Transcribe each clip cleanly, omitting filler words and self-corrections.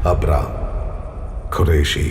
Abram Qureshi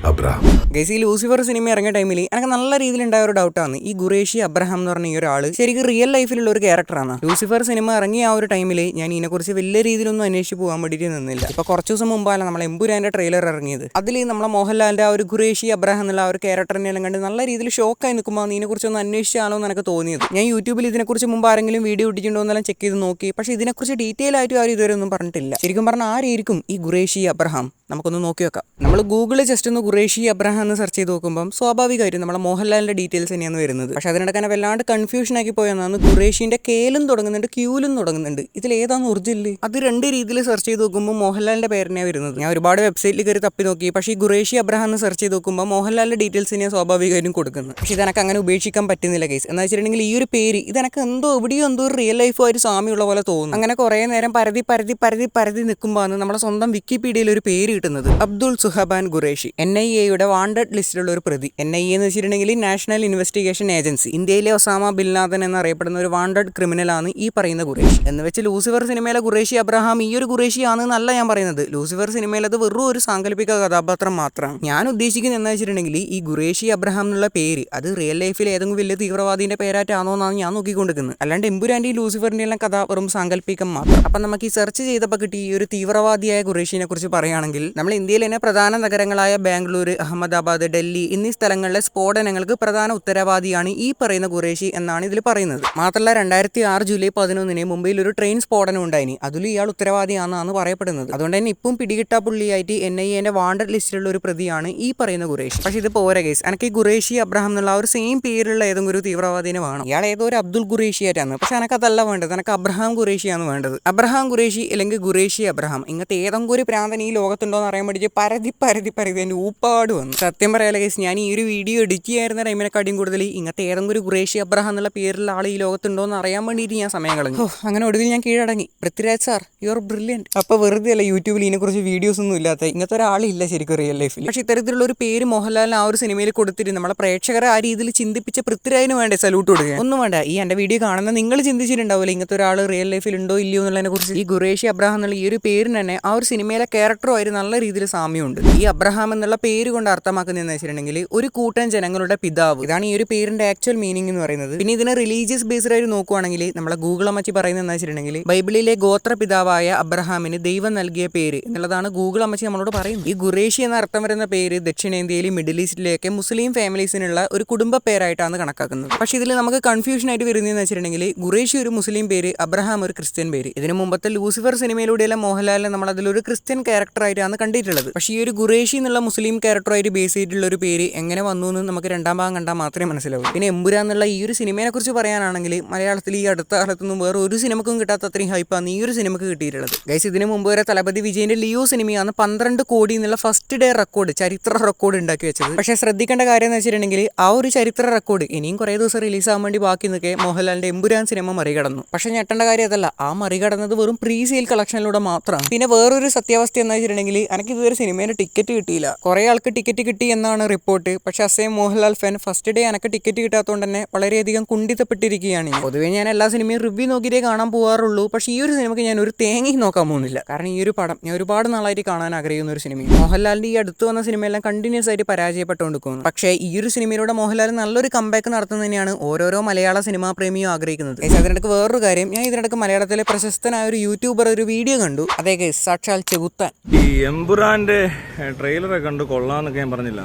Abram. Guys, ഈ Lucifer cinema ഇറങ്ങിയ ടൈമിൽ എനിക്ക് നല്ല രീതിയിലുണ്ടായ ഒരു ഡൗട്ടാണ്, ഈ ഖുറേഷി അബ്രഹാം എന്ന് പറഞ്ഞ ഈ ഒരാൾ ശരിക്കും റിയൽ ലൈഫിലുള്ള ഒരു ക്യാരക്ടറാണ്. ലൂസിഫർ സിനിമ ഇറങ്ങിയ ആ ഒരു ടൈമിൽ ഞാൻ ഇതിനെക്കുറിച്ച് വലിയ രീതിയിലൊന്നും അന്വേഷിച്ച് പോകാൻ വേണ്ടിയിട്ട് നിന്നില്ല. ഇപ്പൊ കുറച്ച് ദിവസം മുമ്പാണ് നമ്മളെ എമ്പുരാന്റെ ട്രെയിലർ ഇറങ്ങിയത്. അതിൽ നമ്മളെ മോഹൻലാലിന്റെ ആ ഒരു ഖുറേഷി അബ്രഹാം എന്നുള്ള ആ ഒരു ക്യാരക്ടറിനെ എല്ലാം കണ്ട് നല്ല രീതിയിൽ ഷോക്കായി നിൽക്കുമ്പോൾ ഇതിനെക്കുറിച്ച് ഒന്ന് അന്വേഷിച്ചാലോ എന്ന് എനിക്ക് തോന്നിയത്. ഞാൻ യൂട്യൂബിൽ ഇതിനെക്കുറിച്ച് മുമ്പ് ആരെങ്കിലും വീഡിയോ ഇട്ടിട്ടുണ്ടോ എന്നെല്ലാം ചെക്ക് ചെയ്ത് നോക്കി. പക്ഷേ ഇതിനെക്കുറിച്ച് ഡീറ്റെയിൽ ആയിട്ട് ആരും ഇതുവരെ ഒന്നും പറഞ്ഞിട്ടില്ല. ശരിക്കും പറഞ്ഞാൽ ആരായിരിക്കും ഈ ഖുറേഷി അബ്രഹാം? നമുക്കൊന്ന് നോക്കി വെക്കാം. നമ്മൾ ഗൂഗിളിൽ ജസ്റ്റ് ഒന്ന് ഖുറേഷി അബ്രഹാം എന്ന് സെർച്ച് ചെയ്ത് നോക്കുമ്പോൾ സ്വാഭാവികമായിട്ടും നമ്മളെ മോഹൻലാലിന്റെ ഡീറ്റെയിൽസ് തന്നെയാണ് വരുന്നത്. പക്ഷെ അതിനിടക്കാൻ വല്ലാണ്ട് കൺഫ്യൂഷൻ ആക്കി പോയെന്നാണ്. ഖുറേഷിന്റെ കേലും തുടങ്ങുന്നുണ്ട്, ക്യൂലും തുടങ്ങുന്നുണ്ട്. ഇതിൽ ഏതാണ് ഒറിജിനൽ? അത് രണ്ട് രീതിയിൽ സെർച്ച് ചെയ്ത് നോക്കുമ്പോൾ മോഹൻലാലിന്റെ പേരിനെ വരുന്നത്. ഞാൻ ഒരുപാട് വെബ്സൈറ്റിൽ കയറി തപ്പി നോക്കി. പക്ഷേ ഈ ഖുറേഷി അബ്രഹാം എന്ന് സെർച്ച് ചെയ്ത് നോക്കുമ്പോൾ മോഹൻലാലിന്റെ ഡീറ്റെയിൽസ് തന്നെയാണ് സ്വാഭാവികമായിട്ടും കൊടുക്കുന്നത്. പക്ഷേ ഇതെനക്ക് അങ്ങനെ ഉപേക്ഷിക്കാൻ പറ്റുന്നില്ല കേസ്. എന്ന് വെച്ചിട്ടുണ്ടെങ്കിൽ ഈ ഒരു പേര് ഇതെനക്ക് എവിടെയോ ഒരു റിയൽ ലൈഫുമായിട്ട് സാമ്യമുള്ള പോലെ തോന്നുന്നു. അങ്ങനെ കുറേ നേരം പരതി നിൽക്കുമ്പോൾ നമ്മുടെ സ്വന്തം വിക്കിപീഡിയയിൽ ഒരു പേര് കിട്ടുന്നത് അബ്ദുൾ സുഹബാൻ ഖുറേഷി, NIA-യുടെ വാണ്ടഡ് ലിസ്റ്റിലുള്ള ഒരു പ്രതി. NIA എന്ന് വെച്ചിട്ടുണ്ടെങ്കിൽ നാഷണൽ ഇൻവെസ്റ്റിഗേഷൻ ഏജൻസി. ഇന്ത്യയിലെ ഒസാമ ബിൻ ലാദൻ എന്നറിയപ്പെടുന്ന ഒരു വാണ്ടഡ് ക്രിമിനലാണ് ഈ പറയുന്ന ഖുറേഷി. എന്ന് വെച്ച് ലൂസിഫർ സിനിമയിലെ ഖുറേഷി അബ്രഹാം ഈ ഒരു ഖുറേഷി ആണെന്നല്ല ഞാൻ പറയുന്നത്. ലൂസിഫർ സിനിമയിൽ അത് വെറും ഒരു സാങ്കല്പിക കഥാപാത്രം മാത്രമാണ്. ഞാൻ ഉദ്ദേശിക്കുന്നത് എന്ന് വെച്ചിട്ടുണ്ടെങ്കിൽ ഈ ഖുറേഷി അബ്രഹാം എന്നുള്ള പേര് അത് റിയൽ ലൈഫിൽ ഏതെങ്കിലും വലിയ തീവ്രവാദിന്റെ പേരായിട്ടാണോ എന്നാണ് ഞാൻ നോക്കിക്കൊണ്ടിരിക്കുന്നത്. അല്ലാണ്ട് എമ്പുരാന്റെയും ലൂസിഫറിന്റെ എല്ലാം കഥ വെറും സാങ്കല്പികം മാത്രം. അപ്പം നമുക്ക് ഈ സെർച്ച് ചെയ്തപ്പോൾ കിട്ടി ഈ ഒരു തീവ്രവാദിയായ ഖുറേഷിനെ കുറിച്ച് പറയുകയാണെങ്കിൽ നമ്മൾ ഇന്ത്യയിൽ തന്നെ പ്രധാന നഗരങ്ങളായ ബാംഗ്ലൂർ, അഹമ്മദാബാദ്, ഡൽഹി എന്നീ സ്ഥലങ്ങളിലെ സ്ഫോടനങ്ങൾക്ക് പ്രധാന ഉത്തരവാദിയാണ് ഈ പറയുന്ന ഖുറേഷി എന്നാണ് ഇതിൽ പറയുന്നത്. മാത്രമല്ല 2006 ജൂലൈ 11 മുംബൈയിൽ ഒരു ട്രെയിൻ സ്ഫോടനം ഉണ്ടായിനി. അതിൽ ഇയാൾ ഉത്തരവാദിയാണെന്നാണ് പറയപ്പെടുന്നത്. അതുകൊണ്ട് തന്നെ ഇപ്പം പിടികിട്ടാ പുള്ളിയായിട്ട് NIA-ന്റെ വാണ്ടഡ് ലിസ്റ്റിലുള്ള ഒരു പ്രതിയാണ് ഈ പറയുന്ന ഖുറേഷി. പക്ഷേ ഇത് പോരാ കേസ്. എനിക്ക് ഈ ഖുറേഷി അബ്രഹാം എന്നുള്ള ഒരു സെയിം പേരുള്ള ഏതെങ്കിലും ഒരു തീവ്രവാദിനെ വേണം. ഇയാൾ ഏതോ ഒരു അബ്ദുൾ ഖുറേഷി ആയിട്ടാണ്. പക്ഷെ എനിക്കതല്ല വേണ്ടത്. എനിക്ക് അബ്രഹാം ഖുറേഷിയാണ് വേണ്ടത്. അബ്രഹാം ഖുറേഷി അല്ലെങ്കിൽ ഖുറേഷി അബ്രഹാം ഇങ്ങനത്തെ ഏതെങ്കിലും ഒരു പ്രാന്തൻ ഈ ലോകത്തുണ്ടോ എന്ന് അറിയാൻ വേണ്ടി പരതി എൻ്റെ ഊപ്പാട് വന്നു. സത്യം പറയാലോ കേസ്, ഞാൻ ഈ ഒരു വീഡിയോ എഡിറ്റ് ചെയ്യായിരുന്ന ടൈമിനെക്കാട്ടിയും കൂടുതൽ ഇങ്ങനത്തെ ഏതെങ്കിലും ഒരു ഖുറേഷി അബ്രഹാം എന്നുള്ള പേരിലുള്ള ആൾ ഈ ലോകത്തുണ്ടോ എന്ന് അറിയാൻ വേണ്ടിയിട്ട് ഞാൻ സമയം കളഞ്ഞു. അങ്ങനെ ഒടുവിൽ ഞാൻ കീഴടങ്ങി. Prithviraj sir, you are brilliant. അപ്പോൾ വെറുതെ അല്ല യൂട്യൂബിൽ ഇതിനെക്കുറിച്ച് വീഡിയോസ് ഒന്നും ഇല്ലാത്ത ഇങ്ങനത്തെ ഒരാളില്ല ശരിക്കും റിയൽ ലൈഫിൽ. പക്ഷേ ഇത്തരത്തിലുള്ള ഒരു പേര് മോഹൻലാലിന് ആ ഒരു സിനിമയിൽ കൊടുത്തിട്ട് നമ്മളെ പ്രേക്ഷകരെ ആ രീതിയിൽ ചിന്തിപ്പിച്ച പൃഥ്വിരാജിന് വേണ്ടേ സല്യൂട്ട് കൊടുക്കുക? ഒന്നും വേണ്ട. ഈ എൻ്റെ വീഡിയോ കാണുന്ന നിങ്ങൾ ചിന്തിച്ചിട്ടുണ്ടാവില്ല ഇങ്ങനത്തെ ഒരാൾ റിയൽ ലൈഫിൽ ഉണ്ടോ ഇല്ലയോ എന്നുള്ളതിനെ കുറിച്ച്. ഈ ഖുറേഷി അബ്രഹാം എന്നുള്ള ഈ ഒരു പേരിന് തന്നെ ആ ഒരു സിനിമയിലെ ക്യാരക്ടറുമായിട്ട് നല്ല രീതിയിൽ സാമ്യമുണ്ട്. ഈ അബ്രഹാം എന്നുള്ള പേര് കൊണ്ട് അർത്ഥമാക്കുന്നതെന്ന് വെച്ചിട്ടുണ്ടെങ്കിൽ ഒരു കൂട്ടം ജനങ്ങളുടെ പിതാവ്. ഇതാണ് ഈ ഒരു പേരിന്റെ ആക്ച്വൽ മീനിങ് എന്ന് പറയുന്നത്. പിന്നെ ഇതിനെ റിലീജിയസ് ബേസ്ഡ് ആയിട്ട് നോക്കുവാണെങ്കിൽ നമ്മളെ ഗൂഗിൾ അമ്മച്ചി പറയുന്നത് എന്ന് വെച്ചിട്ടുണ്ടെങ്കിൽ ബൈബിളിലെ ഗോത്ര പിതാവായ അബ്രഹാമിന് ദൈവം നൽകിയ പേര് എന്നുള്ളതാണ് ഗൂഗിൾ അമ്മച്ചി നമ്മളോട് പറയുന്നത്. ഈ ഖുറേഷി എന്ന അർത്ഥം വരുന്ന പേര് ദക്ഷിണേന്ത്യയിലും മിഡിൽ ഈസ്റ്റിലേക്ക് മുസ്ലിം ഫാമിലീസിനുള്ള ഒരു കുടുംബ പേരായിട്ടാണ് കണക്കാക്കുന്നത്. പക്ഷെ ഇതിൽ നമുക്ക് കൺഫ്യൂഷൻ ആയിട്ട് വരുന്നതെന്ന് വെച്ചിട്ടുണ്ടെങ്കിൽ ഖുറേഷി ഒരു മുസ്ലിം പേര്, അബ്രഹാം ഒരു ക്രിസ്ത്യൻ പേര്. ഇതിനു മുമ്പത്തെ ലൂസിഫർ സിനിമയിലൂടെയെല്ലാം മോഹൻലാലിനെ നമ്മൾ അതിലൊരു ക്രിസ്ത്യൻ ക്യാരക്ടർ ആയിട്ടാണ് കണ്ടിട്ടുള്ളത്. പക്ഷേ ഈ ഒരു ഖുറേഷി എന്നുള്ള മുസ്ലിം ക്യാരക്ടറായിട്ട് ബേസ് ചെയ്തിട്ടുള്ള ഒരു പേര് എങ്ങനെ വന്നു എന്ന് നമുക്ക് രണ്ടാം ഭാഗം കണ്ടാൽ മാത്രമേ മനസ്സിലാവൂ. പിന്നെ എമ്പുരാൻ എന്നുള്ള ഈ ഒരു സിനിമയെ കുറിച്ച് പറയാനാണെങ്കിൽ മലയാളത്തിൽ ഈ അടുത്ത കാലത്തൊന്നും വേറെ ഒരു സിനിമക്കും കിട്ടാത്ത അത്രയും ഹൈപ്പാണ് ഈ ഒരു സിനിമക്ക് കിട്ടിയിട്ടുള്ളത്. ഗൈസ്, ഇതിനു മുമ്പ് വരെ തലപതി വിജയന്റെ ലിയോ സിനിമയാണ് 12 കോടി എന്നുള്ള ഫസ്റ്റ് ഡേ റെക്കോർഡ്, ചരിത്ര റെക്കോർഡ് ഉണ്ടാക്കി വെച്ചത്. പക്ഷേ ശ്രദ്ധിക്കേണ്ട കാര്യം എന്ന് വെച്ചിട്ടുണ്ടെങ്കിൽ ആ ഒരു ചരിത്ര റെക്കോർഡ് ഇനിയും കുറേ ദിവസം റിലീസ് ആവാൻ വേണ്ടി ബാക്കി നിൽക്കെ മോഹൻലാലിന്റെ എമ്പുരാൻ സിനിമ മറികടന്നു. പക്ഷേ ഞെട്ടേണ്ട കാര്യം അതല്ല, ആ മറികടന്നത് വെറും പ്രീ സെയിൽ കളക്ഷനിലൂടെ മാത്രമാണ്. പിന്നെ വേറൊരു സത്യാവസ്ഥ എന്ന് വെച്ചിട്ടുണ്ടെങ്കിൽ എനിക്ക് ഇതുവരെ സിനിമയുടെ ടിക്കറ്റ് കിട്ടിയില്ല. കുറേ ആൾക്ക് ടിക്കറ്റ് കിട്ടി എന്നാണ് റിപ്പോർട്ട്. പക്ഷേ അസേം മോഹൻലാൽ ഫാൻ ഫസ്റ്റ് ഡേ എനിക്ക് ടിക്കറ്റ് കിട്ടാത്തതുകൊണ്ട് തന്നെ വളരെയധികം കുണ്ഠിതപ്പെട്ടിരിക്കുകയാണ്. പൊതുവേ ഞാൻ എല്ലാ സിനിമയും റിവ്യൂ നോക്കിയിട്ടേ കാണാൻ പോകാറുള്ളൂ. പക്ഷേ ഈ ഒരു സിനിമയ്ക്ക് ഞാൻ ഒരു തേങ്ങയും നോക്കാൻ പോകുന്നില്ല. കാരണം ഈ ഒരു പടം ഞാൻ ഒരുപാട് നാളായിട്ട് കാണാൻ ആഗ്രഹിക്കുന്ന ഒരു സിനിമയാണ്. മോഹൻലാലിന്റെ ഈ അടുത്ത് വന്ന സിനിമയെല്ലാം കണ്ടിന്യൂസ് ആയിട്ട് പരാജയപ്പെട്ടുകൊണ്ടിരിക്കുന്നു. പക്ഷേ ഈ ഒരു സിനിമയിലൂടെ മോഹൻലാൽ നല്ലൊരു കംബാക്ക് നടത്തുന്നത് തന്നെയാണ് ഓരോരോ മലയാള സിനിമാ പ്രേമിയും ആഗ്രഹിക്കുന്നത്. അതിനിടക്ക് വേറൊരു കാര്യം, ഞാൻ ഇതിനിടക്ക് മലയാളത്തിലെ പ്രശസ്തനായ ഒരു യൂട്യൂബർ ഒരു വീഡിയോ കണ്ടു. അതേ സാക്ഷാൽ ചെകുത്താൻ. ഈ എമ്പുരാന്റെ ട്രെയിലറൊക്കെ കണ്ടു കൊള്ളാന്നൊക്കെ ഞാൻ പറഞ്ഞില്ല.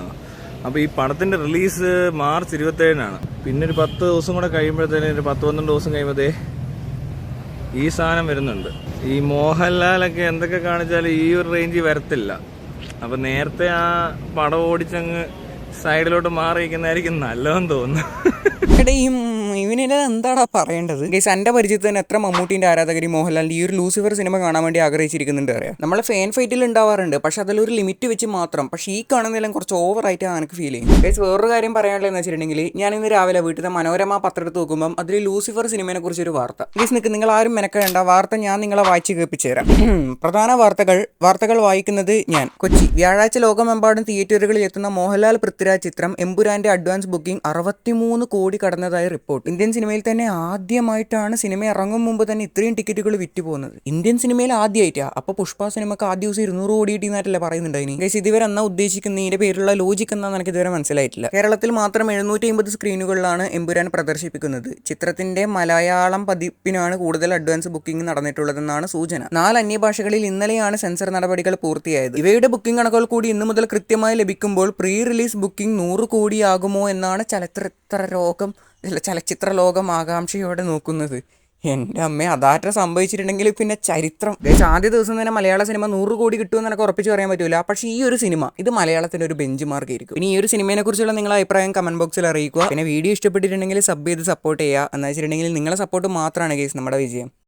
അപ്പോൾ ഈ പടത്തിന്റെ റിലീസ് മാർച്ച് 27-നാണ്. പിന്നെ ഒരു 10 ദിവസം കൂടെ കഴിയുമ്പോഴത്തേനും ഒരു 10-12 ദിവസം കഴിയുമ്പോഴത്തേ ഈ സാധനം വരുന്നുണ്ട്. ഈ മോഹൻലാലൊക്കെ എന്തൊക്കെ കാണിച്ചാലും ഈ ഒരു റേഞ്ചിൽ വരത്തില്ല. അപ്പം നേരത്തെ ആ പടം ഓടിച്ചങ്ങ് സൈഡിലോട്ട് മാറിയിരിക്കുന്നതായിരിക്കും നല്ലതെന്ന് തോന്നുന്നു. ഇവനെ എന്താടാ പറയേണ്ടത്? ഗൈസ്, എൻ്റെ പരിചയത്തിൽ തന്നെ എത്ര മമ്മൂട്ടിൻ്റെ ആരാധകർ മോഹൻലാലിൻ്റെ ഈ ഒരു ലൂസിഫർ സിനിമ കാണാൻ വേണ്ടി ആഗ്രഹിച്ചിരിക്കുന്നുണ്ട് അറിയാം. നമ്മളെ ഫാൻ ഫൈറ്റിൽ ഉണ്ടാവാറുണ്ട്, പക്ഷെ അതിലൊരു ലിമിറ്റ് വെച്ച് മാത്രം. പക്ഷേ ഈ കാണുന്നതെല്ലാം കുറച്ച് ഓവറായിട്ടാണ് എനിക്ക് ഫീൽ ചെയ്യും. ഗൈസ്, വേറൊരു കാര്യം പറയാനുള്ളതെന്ന് വെച്ചിട്ടുണ്ടെങ്കിൽ ഞാൻ ഇന്ന് രാവിലെ വീട്ടിൽ മനോരമ പത്രം എടുത്ത് നോക്കുമ്പോൾ അതിൽ ലൂസിഫർ സിനിമയെ കുറിച്ചൊരു വാർത്ത. ഗൈസ്, നിങ്ങൾ ആരും മെനക്കേണ്ട, വാർത്ത ഞാൻ നിങ്ങളെ വായിച്ച് കേൾപ്പിച്ചു തരാം. പ്രധാന വാർത്തകൾ വായിക്കുന്നത് ഞാൻ. കൊച്ചി, വ്യാഴാഴ്ച ലോകമെമ്പാടും തിയേറ്ററുകളിൽ എത്തുന്ന മോഹൻലാൽ പൃഥ്വിരാജ് ചിത്രം എമ്പുരാന്റെ അഡ്വാൻസ് ബുക്കിംഗ് 63 കോടി കടന്നതായി റിപ്പോർട്ട്. ഇന്ത്യൻ സിനിമയിൽ തന്നെ ആദ്യമായിട്ടാണ് സിനിമ ഇറങ്ങും മുമ്പ് തന്നെ ഇത്രയും ടിക്കറ്റുകൾ വിറ്റ് പോകുന്നത്. ഇന്ത്യൻ സിനിമയിൽ ആദ്യമായിട്ടാ. അപ്പോൾ പുഷ്പ സിനിമക്ക് ആദ്യ ദിവസം 200 കോടി കിട്ടിയെന്നായിട്ടല്ലേ പറയുന്നുണ്ടായിനി. ഗൈസ് ഇതുവരെ എന്നാ ഉദ്ദേശിക്കുന്നതിന്റെ പേരിലുള്ള ലോജിക് എന്താണെന്ന് എനിക്ക് ഇതുവരെ മനസ്സിലായിട്ടില്ല. കേരളത്തിൽ മാത്രം 750 സ്ക്രീനുകളിലാണ് എമ്പുരാൻ പ്രദർശിപ്പിക്കുന്നത്. ചിത്രത്തിന്റെ മലയാളം പതിപ്പിനാണ് കൂടുതൽ അഡ്വാൻസ് ബുക്കിംഗ് നടന്നിട്ടുള്ളതെന്നാണ് സൂചന. 4 അന്യഭാഷകളിൽ ഇന്നലെയാണ് സെൻസർ നടപടികൾ പൂർത്തിയായത്. ഇവയുടെ ബുക്കിംഗ് കണക്കുകൾ കൂടി ഇന്നു മുതൽ കൃത്യമായി ലഭിക്കുമ്പോൾ പ്രീ റിലീസ് ബുക്കിംഗ് 100 കോടിയാകുമോ എന്നാണ് ചലച്ചിത്ര ലോകം ആകാംക്ഷയോടെ നോക്കുന്നത്. എൻ്റെ അമ്മ അതാറ്റ സംഭവിച്ചിട്ടുണ്ടെങ്കിൽ പിന്നെ ചരിത്രം. ആദ്യ ദിവസം തന്നെ മലയാള സിനിമ 100 കോടി കിട്ടുമെന്ന് എനിക്ക് ഉറപ്പിച്ച് പറയാൻ പറ്റില്ല. പക്ഷേ ഈ ഒരു സിനിമ ഇത് മലയാളത്തിൻ്റെ ഒരു ബെഞ്ച് മാർക്ക് ആയിരിക്കും. ഇനി ഈ ഒരു സിനിമയെ കുറിച്ചുള്ള നിങ്ങളുടെ അഭിപ്രായം കമന്റ് ബോക്സിൽ അറിയിക്കുക. പിന്നെ വീഡിയോ ഇഷ്ടപ്പെട്ടിട്ടുണ്ടെങ്കിൽ സബ് ചെയ്ത് സപ്പോർട്ട് ചെയ്യുക. എന്ന് വെച്ചിട്ടുണ്ടെങ്കിൽ നിങ്ങളുടെ സപ്പോർട്ട് മാത്രമാണ് ഗൈസ് നമ്മുടെ വിജയം.